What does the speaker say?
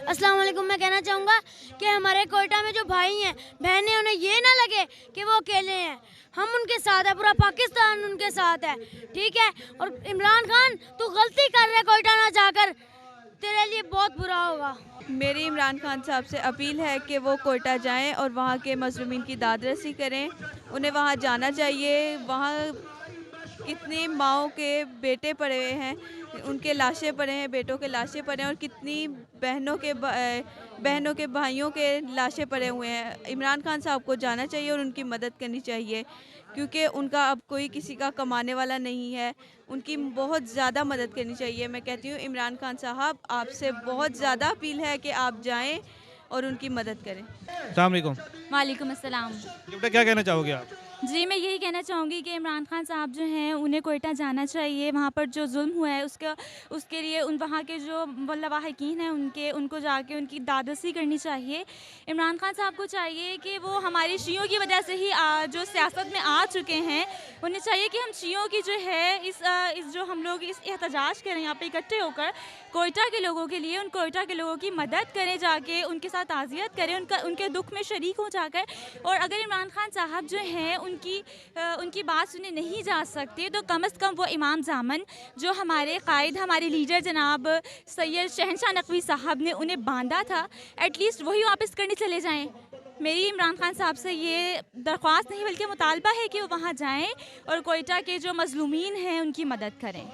अस्सलाम वालेकुम। मैं कहना चाहूँगा कि हमारे कोयटा में जो भाई हैं बहनें, उन्हें ये ना लगे कि वो अकेले हैं। हम उनके साथ है, पूरा पाकिस्तान उनके साथ है, ठीक है। और इमरान खान, तू गलती कर रहा है कोयटा ना जाकर, तेरे लिए बहुत बुरा होगा। मेरी इमरान खान साहब से अपील है कि वो कोयटा जाएं और वहाँ के मज़लूमीन की दादरसी करें। उन्हें वहाँ जाना चाहिए। वहाँ कितनी माँओं के बेटे पड़े हुए हैं, उनके लाशें पड़े हैं, बेटों के लाशें पड़े हैं, और कितनी बहनों के भाइयों के लाशें पड़े हुए हैं। इमरान खान साहब को जाना चाहिए और उनकी मदद करनी चाहिए, क्योंकि उनका अब कोई किसी का कमाने वाला नहीं है। उनकी बहुत ज़्यादा मदद करनी चाहिए। मैं कहती हूँ इमरान खान साहब, आपसे बहुत ज़्यादा अपील है कि आप जाएँ और उनकी मदद करें। अस्सलाम वालेकुम। वालेकुम अस्सलाम। जी बेटा, क्या कहना चाहोगे आप? जी, मैं यही कहना चाहूँगी कि इमरान खान साहब जो हैं, उन्हें कोयटा जाना चाहिए। वहाँ पर जो ज़ुल्म हुआ है उसके लिए वहाँ के जो लवाहिकीन हैं उनको जाके उनकी दादरसी करनी चाहिए। इमरान खान साहब को चाहिए कि वो हमारे शियों की वजह से ही जो सियासत में आ चुके हैं, उन्हें चाहिए कि हम शियों की जो है इस जो हम लोग इस एहतजाज करें यहाँ पे इकट्ठे होकर कोयटा के लोगों के लिए, उन कोयटा के लोगों की मदद करें, जाके उनके साथ ताज़ियत करें, उनके दुख में शरीक हो जाकर। और अगर इमरान खान साहब जो हैं उनकी बात सुने नहीं जा सकते, तो कम से कम वो इमाम ज़ामन जो हमारे कायद, हमारे लीडर जनाब सैयद शहनशाह नकवी साहब ने उन्हें बांधा था, एटलीस्ट वही वापस करने चले जाएं। मेरी इमरान खान साहब से ये दरख्वास्त नहीं बल्कि मुतालबा है कि वो वहाँ जाएं और कोयटा के जो मज़लूमीन हैं उनकी मदद करें।